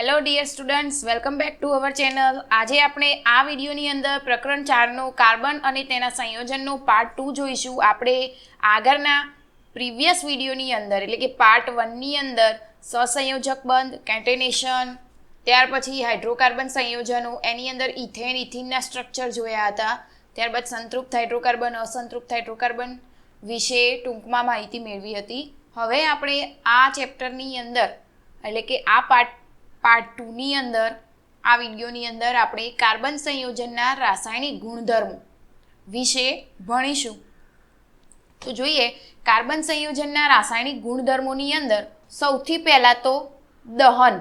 Hello dear students, welcome back to our channel. આજે આપણે આ વિડીયોની અંદર પ્રકરણ 4નો કાર્બન અને તેના સંયોજનનો પાર્ટ 2 જોઈશું. આપણે આગળના પ્રીવિયસ વિડીયોની અંદર એટલે કે પાર્ટ 1ની અંદર સહસંયોજક બંધ, કેન્ટેનેશન, ત્યાર પછી હાઇડ્રોકાર્બન સંયોજનો, એની અંદર ઇથેન, ઇથિનના સ્ટ્રક્ચર જોયા હતા. ત્યારબાદ સંતૃપ્ત હાઇડ્રોકાર્બન, અસંતૃપ્ત હાઇડ્રોકાર્બન વિશે ટૂંકમાં માહિતી મેળવી હતી. હવે આપણે આ ચેપ્ટરની અંદર એટલે કે આ પાર્ટ 2ની અંદર આ વિડીયોની અંદર આપણે કાર્બન સંયોજનના રાસાયણિક ગુણધર્મો વિશે ભણીશું. તો જોઈએ કાર્બન સંયોજનના રાસાયણિક ગુણધર્મોની અંદર સૌથી પહેલાં તો દહન.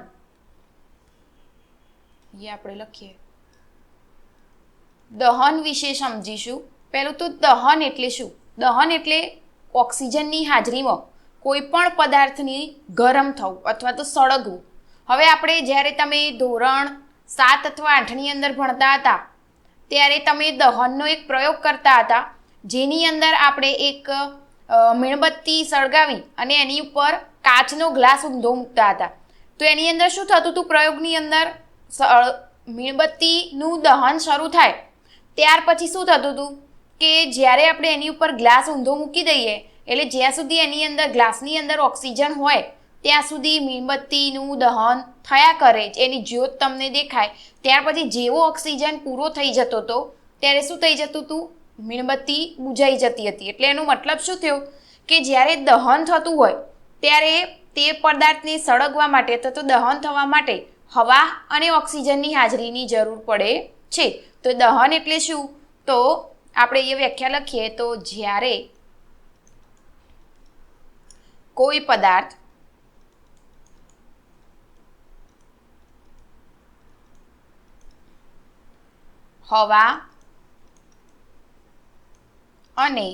એ આપણે લખીએ, દહન વિશે સમજીશું. પહેલું તો દહન એટલે શું? દહન એટલે ઓક્સિજનની હાજરીમાં કોઈ પણ પદાર્થની ગરમ થવું અથવા તો સળગવું. હવે આપણે જ્યારે તમે ધોરણ 7 અથવા 8ની અંદર ભણતા હતા ત્યારે તમે દહનનો એક પ્રયોગ કરતા હતા, જેની અંદર આપણે એક મીણબત્તી સળગાવી અને એની ઉપર કાચનો ગ્લાસ ઊંધો મૂકતા હતા. તો એની અંદર શું થતું હતું? પ્રયોગની અંદર મીણબત્તીનું દહન શરૂ થાય ત્યાર પછી શું થતું હતું કે જ્યારે આપણે એની ઉપર ગ્લાસ ઊંધો મૂકી દઈએ એટલે જ્યાં સુધી એની અંદર ગ્લાસની અંદર ઓક્સિજન હોય ત્યાં સુધી મીણબત્તીનું દહન થયા કરે, એની જ્યોત તમને દેખાય. ત્યાર પછી જેવો ઓક્સિજન પૂરો થઈ જતો હતો ત્યારે શું થઈ જતું હતું? મીણબત્તી બુઝાઈ જતી હતી. એટલે એનો મતલબ શું થયો કે જ્યારે દહન થતું હોય ત્યારે તે પદાર્થને સળગવા માટે અથવા તો દહન થવા માટે હવા અને ઓક્સિજનની હાજરીની જરૂર પડે છે. તો દહન એટલે શું? તો આપણે એ વ્યાખ્યા લખીએ તો જ્યારે કોઈ પદાર્થ હવા અને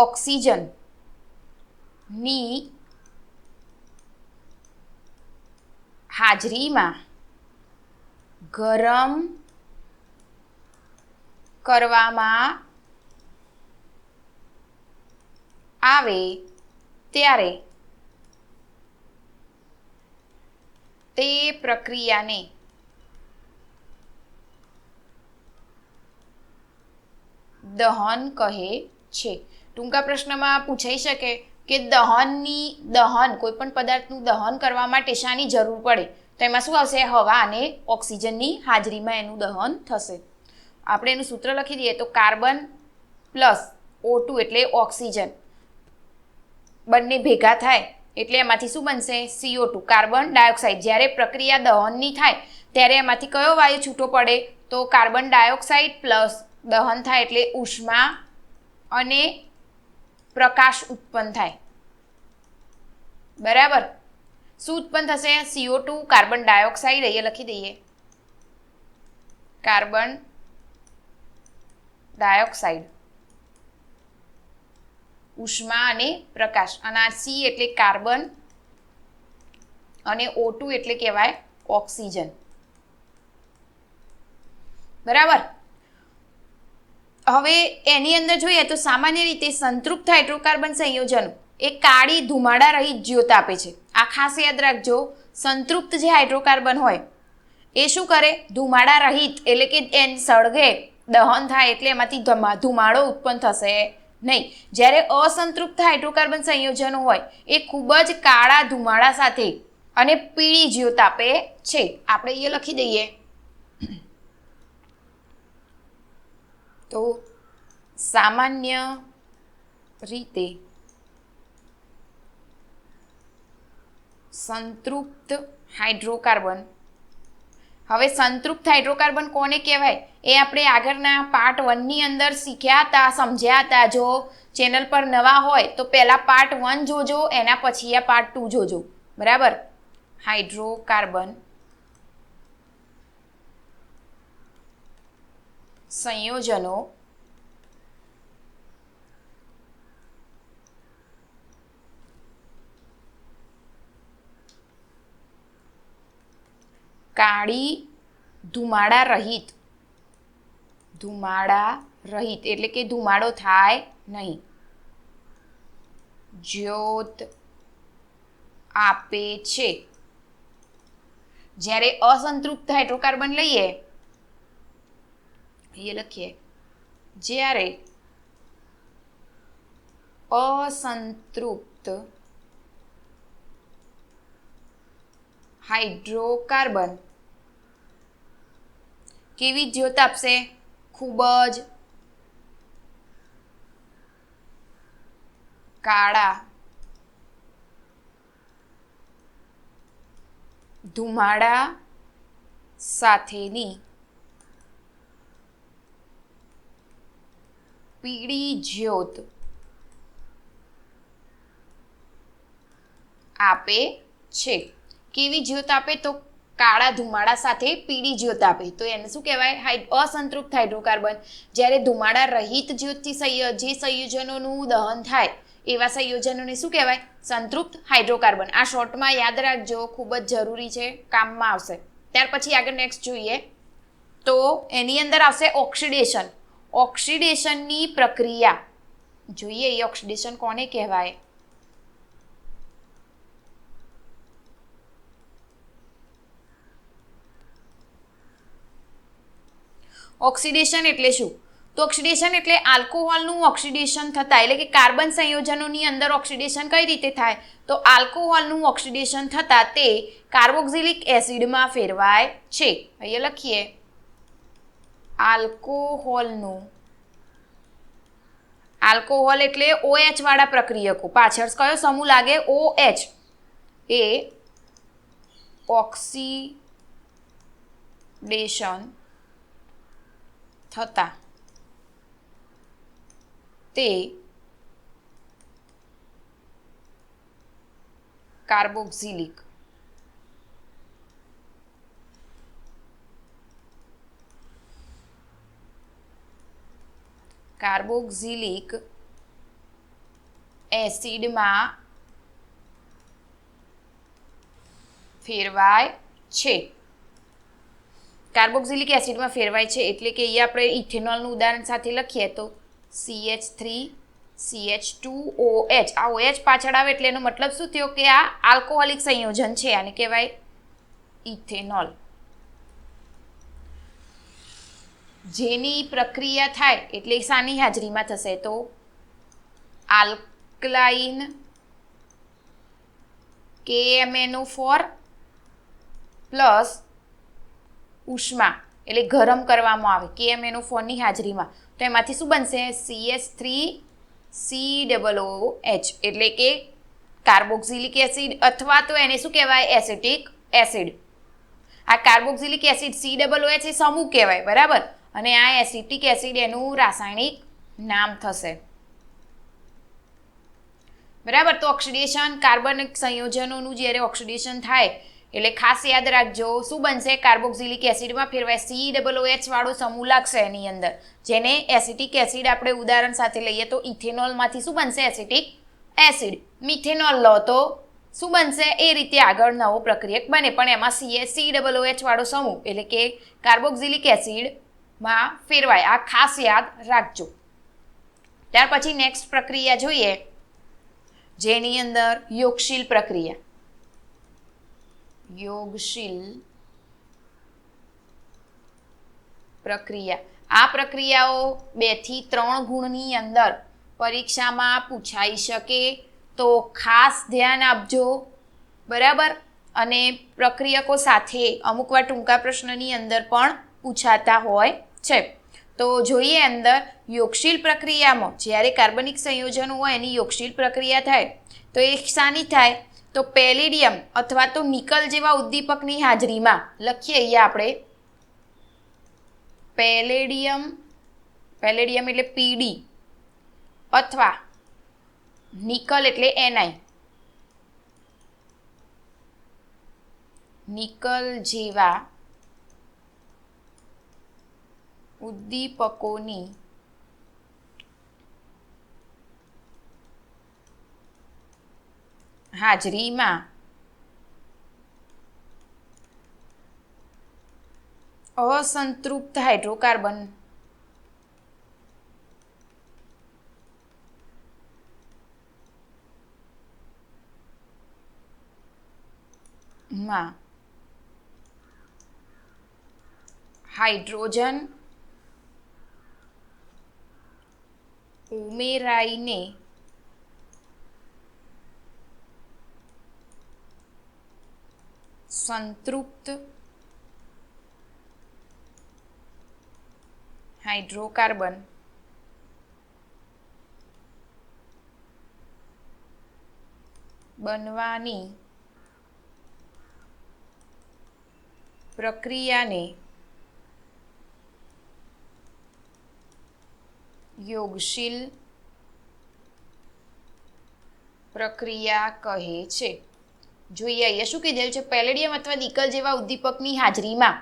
ઓક્સિજનની હાજરીમાં ગરમ કરવામાં આવે ત્યારે તે પ્રક્રિયાને દહન કહે છે. ટૂંકા પ્રશ્નમાં પૂછાઈ શકે કે દહન કોઈ પણ પદાર્થનું દહન કરવા માટે શાની જરૂર પડે? તો એમાં શું આવશે? હવા અને ઓક્સિજનની હાજરીમાં એનું દહન થશે. આપણે એનું સૂત્ર લખી દઈએ તો કાર્બન પ્લસ O2 એટલે ઓક્સિજન બંને ભેગા થાય એટલે એમાંથી શું બનશે? CO2 carbon dioxide. જ્યારે પ્રક્રિયા દહનની થાય ત્યારે એમાંથી કયો વાયુ છૂટો પડે? તો કાર્બન ડાયોક્સાઇડ પ્લસ દહન થાય એટલે ઉષ્મા અને પ્રકાશ ઉત્પન્ન થાય. બરાબર. શું ઉત્પન્ન થશે? CO2 કાર્બન ડાયોક્સાઇડ અહીંયા લખી દઈએ, કાર્બન ડાયોક્સાઇડ, ઉષ્મા અને પ્રકાશ. અને આ C એટલે કાર્બન અને O2 એટલે કહેવાય ઓક્સિજન. બરાબર. હવે એની અંદર જોઈએ તો સામાન્ય રીતે સંતૃપ્ત હાઇડ્રોકાર્બન સંયોજનો એ કાળી ધુમાડા રહિત જ્યોત આપે છે. આ ખાસ યાદ રાખજો, સંતૃપ્ત જે હાઇડ્રોકાર્બન હોય એ શું કરે? ધુમાડા રહિત એટલે કે એને સળગે, દહન થાય એટલે એમાંથી ધુમાડો ઉત્પન્ન થશે નહીં. જ્યારે અસંતૃપ્ત હાઇડ્રોકાર્બન સંયોજનો હોય એ ખૂબ જ કાળા ધુમાડા સાથે અને પીળી જ્યોત આપે છે. આપણે એ લખી દઈએ તો સામાન્ય રીતે સંતૃપ્ત હાઇડ્રોકાર્બન. હવે સંતૃપ્ત હાઇડ્રોકાર્બન કોને કહેવાય એ આપણે આગળના પાર્ટ 1ની અંદર શીખ્યા હતા, સમજ્યા હતા. જો ચેનલ પર નવા હોય તો પહેલા પાર્ટ 1 જોજો, એના પછી આ પાર્ટ 2 જોજો. બરાબર. હાઇડ્રોકાર્બન સંયોજનો કાળી ધુમાડા રહિત એટલે કે ધુમાડો થાય નહીં, જ્યોત આપે છે. જ્યારે અસંતૃપ્ત હાઇડ્રોકાર્બન લઈએ, એ લખીએ, જ્યારે અસંતૃપ્ત હાઇડ્રોકાર્બન કેવી જ્યોત આપશે? ખૂબ જ કાળા ધુમાડા સાથેની પીળી જ્યોત આપે છે. કેવી જ્યોત આપે? તો કાળા ધુમાડા સાથે પીળી જ્યોત આપે. તો એને શું કહેવાય? અસંતૃપ્ત હાઇડ્રોકાર્બન. જ્યારે ધુમાડા રહિત જ્યોતથી જે સંયોજનોનું દહન થાય એવા સંયોજનોને શું કહેવાય? સંતૃપ્ત હાઇડ્રોકાર્બન. આ શોર્ટમાં યાદ રાખજો, ખૂબ જ જરૂરી છે, કામમાં આવશે. ત્યાર પછી આગળ નેક્સ્ટ જોઈએ તો એની અંદર આવશે ઓક્સિડેશન. ઓક્સિડેશનની પ્રક્રિયા જોઈએ. એ ઓક્સિડેશન કોને કહેવાય? ઓક્સિડેશન એટલે શું? તો ઓક્સિડેશન એટલે આલ્કોહોલનું ઓક્સિડેશન થતા, એટલે કે કાર્બન સંયોજનોની અંદર ઓક્સિડેશન કઈ રીતે થાય? તો આલ્કોહોલનું ઓક્સિડેશન થતા તે કાર્બોક્સિલિક એસિડમાં ફેરવાય છે. અહીંયા લખીએ, આલ્કોહોલ એટલે OH વાળા પ્રક્રિયકો. પાછળ કયો સમૂહ લાગે? OH. એ ઓક્સિડેશન થતા તે કાર્બોક્સિલિક એસિડમાં ફેરવાય છે. કાર્બોક્સિલિક એસિડમાં ફેરવાય છે એટલે કે અહીંયા આપણે ઇથેનોલનું ઉદાહરણ સાથે લખીએ તો CH3CH2OH. આ OH પાછળ આવે એટલે એનો મતલબ શું થયો? કે આ આલ્કોહોલિક સંયોજન છે. આને કહેવાય ઇથેનોલ. જેની પ્રક્રિયા થાય એટલે શાની હાજરીમાં થશે? તો આલ્કલાઇન KMnO4 પ્લસ ઉષ્મા એટલે ગરમ કરવામાં આવે KMnO4 ની હાજરીમાં. તો એમાંથી શું બનશે? CH3COOH એટલે કે કાર્બોક્સિલિક એસિડ, અથવા તો એને શું કહેવાય? Acetic acid. આ કાર્બોક્સિલિક એસિડ COOH એ સમૂહ કહેવાય, બરાબર? અને આ એસિટિક એસિડ એનું રાસાયણિક નામ થશે, બરાબર? તો ઓક્સિડેશન, કાર્બનિક સંયોજનોનું જ્યારે ઓક્સિડેશન થાય એટલે ખાસ યાદ રાખજો શું બનશે? કાર્બોક્સિલિક એસિડમાં ફેરવાય. COOH વાળો સમૂહ લાગશે એની અંદર, જેને એસિટિક એસિડ આપણે ઉદાહરણ સાથે લઈએ તો ઇથેનોલમાંથી શું બનશે? Acetic acid. મિથેનોલ લો તો શું બનશે? એ રીતે આગળ નવો પ્રક્રિયક બને, પણ એમાં COOH વાળો સમૂહ એટલે કે કાર્બોક્સિલિક એસિડમાં ફેરવાય. આ ખાસ યાદ રાખજો. ત્યાર પછી નેક્સ્ટ પ્રક્રિયા જોઈએ, જેની અંદર યોગશીલ પ્રક્રિયા. યોગશીલ પ્રક્રિયા. આ પ્રક્રિયાઓ 2 થી 3 ગુણની અંદર પરીક્ષામાં પૂછાઈ શકે, તો ખાસ ધ્યાન આપજો, બરાબર? અને પ્રક્રિયકો સાથે અમુક વાર ટૂંકા પ્રશ્નની અંદર પણ પૂછાતા હોય છે. તો જોઈએ અંદર યોગશીલ પ્રક્રિયામાં જ્યારે કાર્બનિક સંયોજનો હોય એની યોગશીલ પ્રક્રિયા થાય તો એ શાની થાય? તો પેલેડિયમ અથવા તો નિકલ જેવા ઉદ્દીપકની હાજરીમાં. લખીએ અહીંયા આપણે પેલેડિયમ એટલે PD અથવા નિકલ એટલે Ni. નિકલ જેવા ઉદ્દીપકોની હાજરીમાં અસંતૃપ્ત હાઇડ્રોકાર્બન માં હાઇડ્રોજન ઉમેરાઈને સંતૃપ્ત હાઇડ્રોકાર્બન બનવાની પ્રક્રિયાને યોગશીલ પ્રક્રિયા કહે છે. જોઈએ અહીંયા શું કીધેલું છે, પેલેડિયમ અથવા નિકલ જેવા ઉદ્દીપકની હાજરીમાં,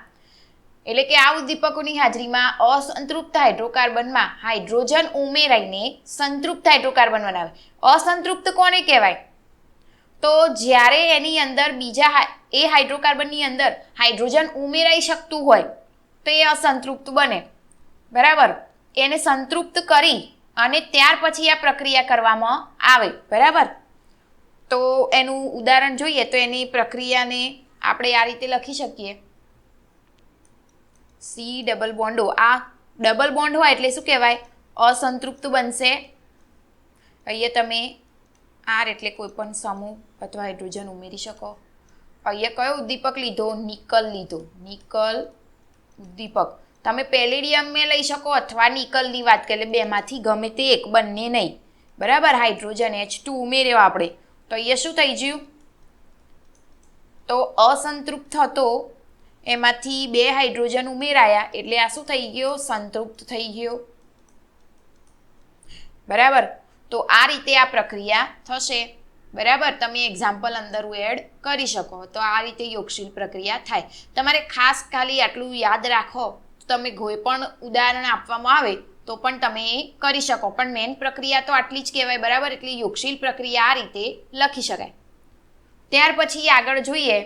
એટલે કે આ ઉદ્દીપકોની હાજરીમાં અસંતૃપ્ત હાઇડ્રોકાર્બનમાં હાઇડ્રોજન ઉમેરાઈને સંતૃપ્ત હાઇડ્રોકાર્બન બનાવે. અસંતૃપ્ત કોને કહેવાય? તો જ્યારે એની અંદર બીજા એ હાઇડ્રોકાર્બનની અંદર હાઇડ્રોજન ઉમેરાઈ શકતું હોય તો એ અસંતૃપ્ત બને. બરાબર, એને સંતૃપ્ત કરી અને ત્યાર પછી આ પ્રક્રિયા કરવામાં આવે. બરાબર, તો એનું ઉદાહરણ જોઈએ તો એની પ્રક્રિયાને આપણે આ રીતે લખી શકીએ, સી ડબલ બોન્ડો. આ ડબલ બોન્ડ હોય એટલે શું કહેવાય? અસંતૃપ્ત બનશે. અહીંયા તમે આર એટલે કોઈ પણ સમૂહ અથવા હાઇડ્રોજન ઉમેરી શકો. અહીંયા કયો ઉદ્દીપક લીધો? નિકલ લીધો. નિકલ ઉદ્દીપક. તમે પેલેડિયમ મેં લઈ શકો અથવા નિકલની વાત કરીએ, બેમાંથી ગમે તે એક, બંને નહીં. બરાબર, હાઇડ્રોજન H2 ઉમેર્યો આપણે તો અહીંયા શું થઈ ગયું? તો અસંતૃપ્ત હતો એમાંથી 2 હાઇડ્રોજન ઉમેરાયા એટલે આ શું થઈ ગયો? સંતૃપ્ત થઈ ગયો. બરાબર, તો આ રીતે આ પ્રક્રિયા થશે. બરાબર, તમે એક્ઝામ્પલ અંદર એડ કરી શકો. તો આ રીતે યોગશીલ પ્રક્રિયા થાય. તમારે ખાસ ખાલી આટલું યાદ રાખો, તમે કોઈ પણ ઉદાહરણ આપવામાં આવે તો પણ તમે કરી શકો, પણ મેઇન પ્રક્રિયા તો આટલી જ કહેવાય. બરાબર, એટલે યોગશીલ પ્રક્રિયા આ રીતે લખી શકાય. ત્યાર પછી આગળ જોઈએ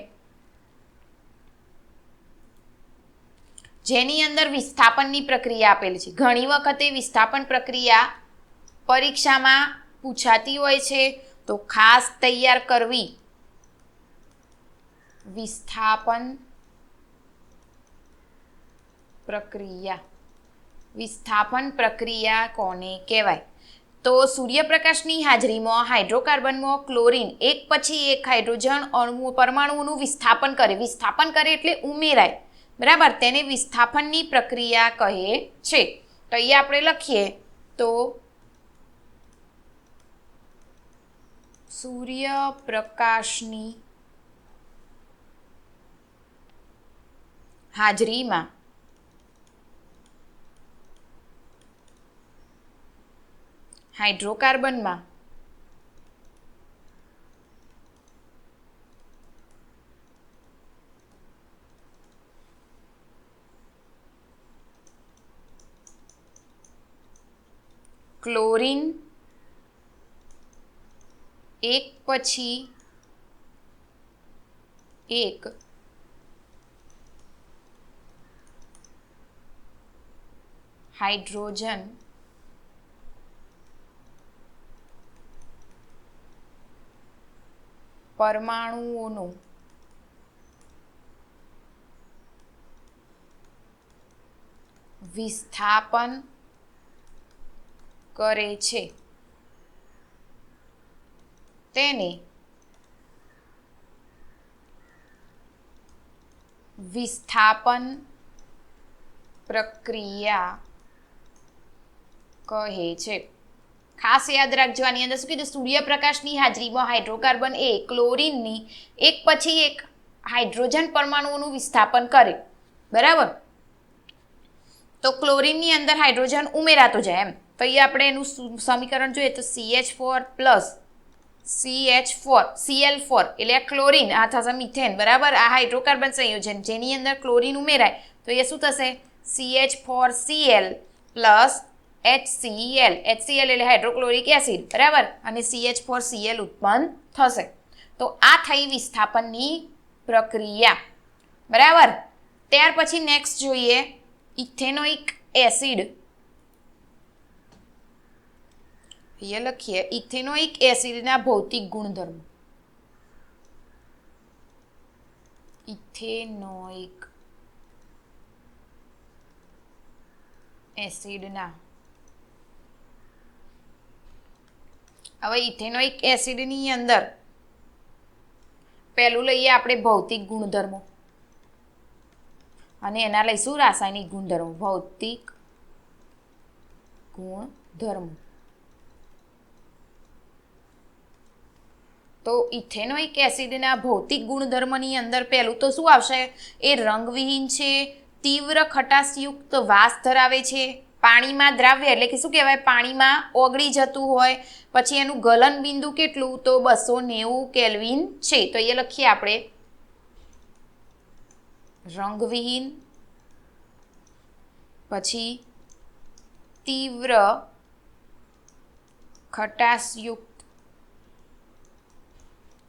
જેની અંદર વિસ્થાપનની પ્રક્રિયા આપેલી છે. ઘણી વખતે વિસ્થાપન પ્રક્રિયા પરીક્ષામાં પૂછાતી હોય છે, તો ખાસ તૈયાર કરવી. વિસ્થાપન પ્રક્રિયા. વિસ્થાપન પ્રક્રિયા કોને કહેવાય? તો સૂર્યપ્રકાશની હાજરીમાં હાઇડ્રોકાર્બનમાં ક્લોરીન એક પછી એક હાઇડ્રોજન અણુ પરમાણુઓનું વિસ્થાપન કરે. વિસ્થાપન કરે એટલે ઉમેરાય. બરાબર, તેને વિસ્થાપનની પ્રક્રિયા કહે છે. તો અહીંયા આપણે લખીએ તો સૂર્યપ્રકાશની હાજરીમાં હાઇડ્રોકાર્બનમાં ક્લોરીન એક પછી એક હાઇડ્રોજન પરમાણુઓનું વિસ્થાપન કરે છે તેને વિસ્થાપન પ્રક્રિયા કહે છે. ખાસ યાદ રાખજો, આની અંદર શું કીધું? સૂર્યપ્રકાશની હાજરીમાં હાઇડ્રોકાર્બન એ ક્લોરીનની એક પછી એક હાઇડ્રોજન પરમાણુઓનું વિસ્થાપન કરે. બરાબર, તો ક્લોરીનની અંદર હાઇડ્રોજન ઉમેરાતો જાય એમ. તો અહીંયા આપણે એનું સમીકરણ જોઈએ તો CH4 પ્લસ Cl4 એટલે આ ક્લોરીન, આ થશે મિથેન. બરાબર, આ હાઇડ્રોકાર્બન સંયોજન જેની અંદર ક્લોરીન ઉમેરાય તો એ શું થશે? CH4Cl plus HCl. HCl એટલે હાઇડ્રોક્લોરિક એસિડ. બરાબર, અને CH4Cl ઉત્પન્ન થશે. તો આ થઈ વિસ્થાપનની પ્રક્રિયા. બરાબર, ત્યાર પછી નેક્સ્ટ જોઈએ ઇથેનોઇક એસિડ. અહીંયા લખીએ ઇથેનોઇક એસિડના ભૌતિક ગુણધર્મો. ઇથેનોઇક એસિડના. હવે ઇથેનોઇક એસિડની અંદર પહેલું લઈએ આપણે ભૌતિક ગુણધર્મો અને એના લઈશું રાસાયણિક ગુણધર્મો. ભૌતિક ગુણધર્મો. તો ઇથેનોઇક એસિડના ભૌતિક ગુણધર્મની અંદર પહેલું તો શું આવશે? એ રંગવિહીન છે, તીવ્ર ખટાશયુક્ત વાસ ધરાવે છે, પાણીમાં દ્રાવ્ય એટલે કે શું કહેવાય, પાણીમાં ઓગળી જતું હોય, પછી એનું ગલન બિંદુ કેટલું? તો 290 કેલ્વિન છે. તો એ લખીએ આપણે રંગવિહીન, પછી તીવ્ર ખટાશયુક્ત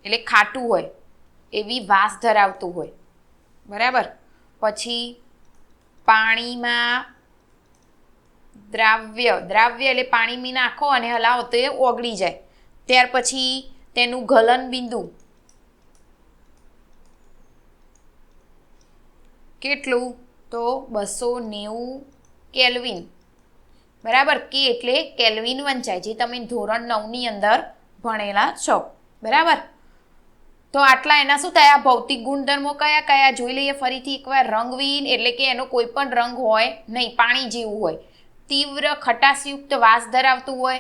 એટલે ખાટું હોય એવી વાસ ધરાવતું હોય, બરાબર. પછી પાણીમાં દ્રાવ્ય, દ્રાવ્ય એટલે પાણીમાં નાખો અને હલાવો તો એ ઓગળી જાય. ત્યાર પછી તેનું ગલન બિંદુ કેટલું? તો 290 કેલ્વિન, બરાબર. કે એટલે કેલ્વિન વંચાય, જે તમે ધોરણ 9ની અંદર ભણેલા છો, બરાબર. તો આટલા એના શું થયા? ભૌતિક ગુણધર્મો કયા કયા જોઈ લઈએ ફરીથી એકવાર. રંગવિહીન એટલે કે એનો કોઈ પણ રંગ હોય નહીં, પાણી જેવું હોય. તીવ્ર ખટાશયુક્ત વાસ ધરાવતું હોય,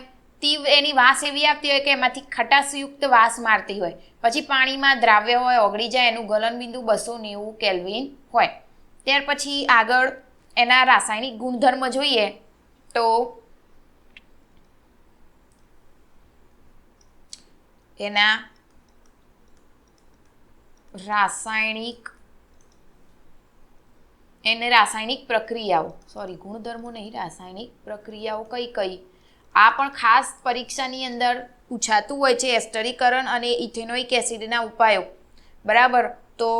એની વાસ એવી આવતી હોય કે એમાંથી ખટાશયુક્ત વાસ મારતી હોય. પછી પાણીમાં દ્રાવ્ય હોય, ઓગળી જાય, એનું ગલનબિંદુ 290 કેલ્વિન હોય. ત્યાર પછી આગળ એના રાસાયણિક ગુણધર્મ જોઈએ તો એના રાસાયણિક પ્રક્રિયાઓ, સોરી ગુણધર્મો નહીં, રાસાયણિક પ્રક્રિયાઓ કઈ કઈ? આ પણ ખાસ પરીક્ષાની અંદર પૂછાતું હોય છે, એસ્ટરીકરણ અને ઇથેનોઇક એસિડના ઉપાયો, બરાબર. તો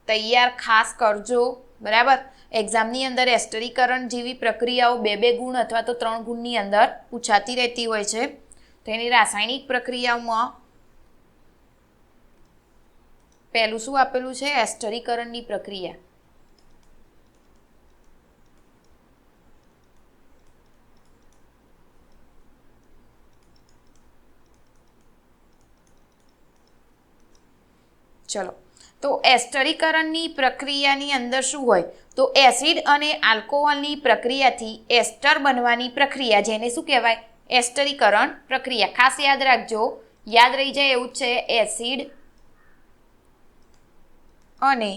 તૈયાર ખાસ કરજો, બરાબર. એક્ઝામની અંદર એસ્ટરીકરણ જેવી પ્રક્રિયાઓ 2-2 ગુણ અથવા તો 3 ગુણની અંદર પૂછાતી રહેતી હોય છે. તેની રાસાયણિક પ્રક્રિયાઓમાં પહેલું શું આપેલું છે? એસ્ટરીકરણની પ્રક્રિયા. ચલો, તો એસ્ટરીકરણની પ્રક્રિયાની અંદર શું હોય? તો એસિડ અને આલ્કોહોલની પ્રક્રિયાથી એસ્ટર બનવાની પ્રક્રિયા, જેને શું કહેવાય? એસ્ટરીકરણ પ્રક્રિયા. ખાસ યાદ રાખજો, યાદ રહી જાય એવું છે. એસિડ અને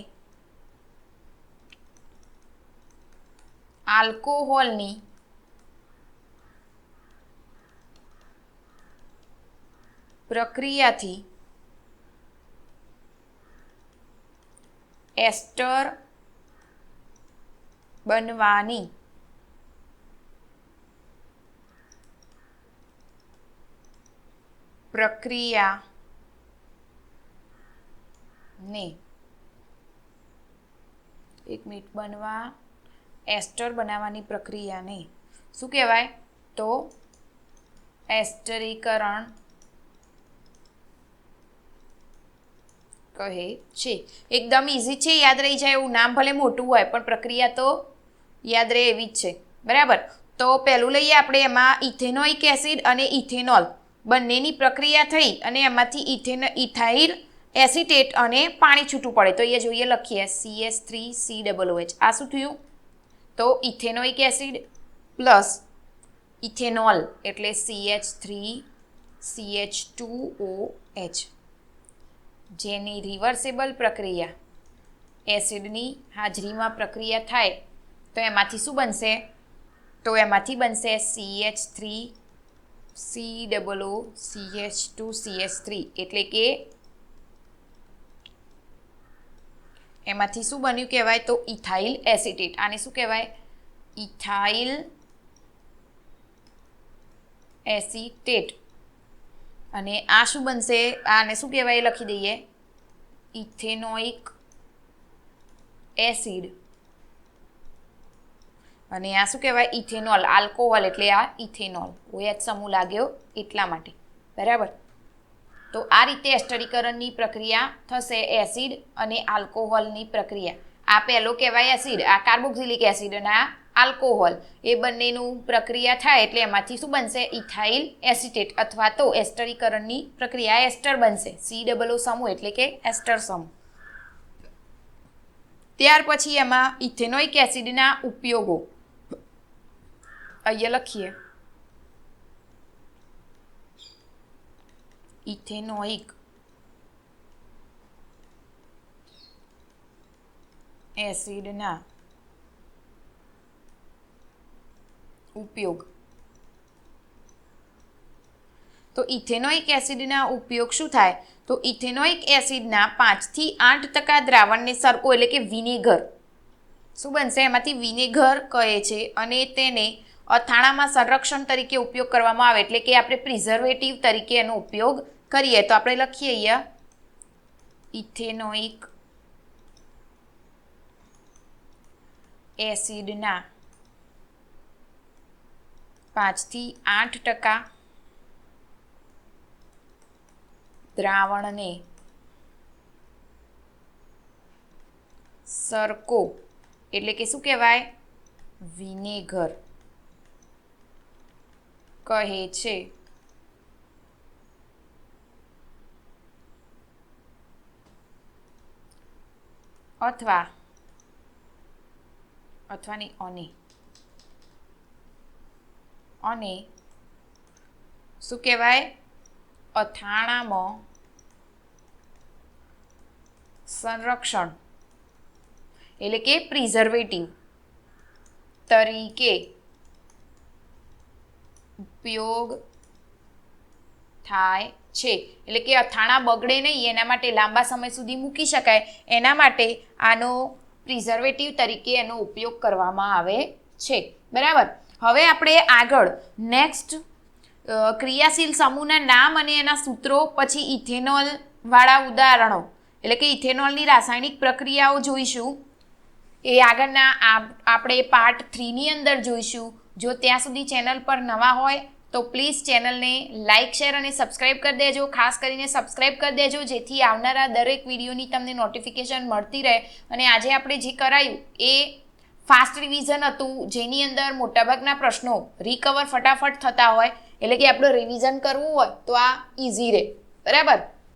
આલ્કોહોલની પ્રક્રિયાથી એસ્ટર બનવાની પ્રક્રિયાને એસ્ટર બનાવવાની પ્રક્રિયાને શું કહેવાય? તો એસ્ટરીકરણ કહે છે. એકદમ ઇઝી છે, યાદ રહી જાય એવું. નામ ભલે મોટું હોય પણ પ્રક્રિયા તો યાદ રહે એવી જ છે, બરાબર. તો પહેલું લઈએ આપણે, એમાં ઇથેનોઇક એસિડ અને ઇથેનોલ બંનેની પ્રક્રિયા થઈ અને એમાંથી ઇથાઇલ એસિટેટ અને પાણી છૂટું પડે. તો એ જોઈએ, લખીએ CH3COOH. આ શું થયું? તો ઇથેનોઇક એસિડ પ્લસ ઇથેનોલ એટલે CH3CH2OH, જેની રિવર્સેબલ પ્રક્રિયા એસિડની હાજરીમાં પ્રક્રિયા થાય તો એમાંથી શું બનશે? તો એમાંથી બનશે CH3COOCH2CH3, એટલે કે એમાંથી શું બન્યું કહેવાય? તો ઇથાઇલ એસિટેટ. આને શું કહેવાય? Ethyl acetate. અને આ શું બનશે? આને શું કહેવાય? લખી દઈએ, ઇથેનોઇક એસિડ. અને આ શું કહેવાય? ઇથેનોલ. આલ્કોહોલ એટલે આ ઇથેનોલ. OH સમૂહ લાગ્યો એટલા માટે, બરાબર. તો આ રીતે એસ્ટરીકરણની પ્રક્રિયા થશે, એસિડ અને આલ્કોહોલની પ્રક્રિયા. આ પહેલો કહેવાય એસિડ, આ કાર્બોક્સિલિક એસિડ અને આ આલ્કોહોલ, એ બંનેનું પ્રક્રિયા થાય એટલે એમાંથી શું બનશે? ઇથાઇલ એસિટેટ અથવા તો એસ્ટરીકરણની પ્રક્રિયા એસ્ટર બનશે. COO સમૂહ એટલે કે એસ્ટર સમૂહ. ત્યાર પછી એમાં ઇથેનોઇક એસિડના ઉપયોગો અહીંયા લખીએ. ઇથેનોઇક એસિડના ઉપયોગ. તો ઇથેનોઇક એસિડના ઉપયોગ શું થાય? તો ઇથેનોઇક એસિડના 5 થી 8% દ્રાવણને સરકો એટલે કે વિનેગર શું બનશે? એમાંથી વિનેગર કહે છે અને તેને અથાણામાં સંરક્ષણ તરીકે ઉપયોગ કરવામાં આવે એટલે કે આપણે પ્રિઝર્વેટિવ તરીકે એનો ઉપયોગ કરીએ. તો આપણે લખીએ અહીંયા ઇથેનોઇક એસિડના 5 થી 8% દ્રાવણને સરકો એટલે કે શું કહેવાય? વિનેગર કહે છે. અથવા અને શું કહેવાય? અથાણામાં સંરક્ષણ એટલે કે પ્રિઝર્વેટિવ તરીકે ઉપયોગ થાય છે. એટલે કે અથાણા બગડે નહીં એના માટે, લાંબા સમય સુધી મૂકી શકાય એના માટે આનો પ્રિઝર્વેટિવ તરીકે એનો ઉપયોગ કરવામાં આવે છે. બરાબર. હવે આપણે આગળ નેક્સ્ટ ક્રિયાશીલ સમૂહના નામ અને એના સૂત્રો, પછી ઇથેનોલ વાળા ઉદાહરણો એટલે કે ઇથેનોલની રાસાયણિક પ્રક્રિયાઓ જોઈશું. એ આગળના આપણે પાર્ટ 3ની અંદર જોઈશું. જો ત્યાં સુધી ચેનલ પર નવા હોય તો પ્લીઝ ચેનલને લાઇક, શેર અને સબસ્ક્રાઈબ કરી દેજો. ખાસ કરીને સબસ્ક્રાઈબ કરી દેજો જેથી આવનારા દરેક વિડીયોની તમને નોટિફિકેશન મળતી રહે. અને આજે આપણે જે કરાયું એ ફાસ્ટ રિવિઝન હતું, જેની અંદર મોટાભાગના પ્રશ્નો રિકવર ફટાફટ થતા હોય એટલે કે આપણે રિવિઝન કરવું હોય તો આ ઇઝી રહે. બરાબર.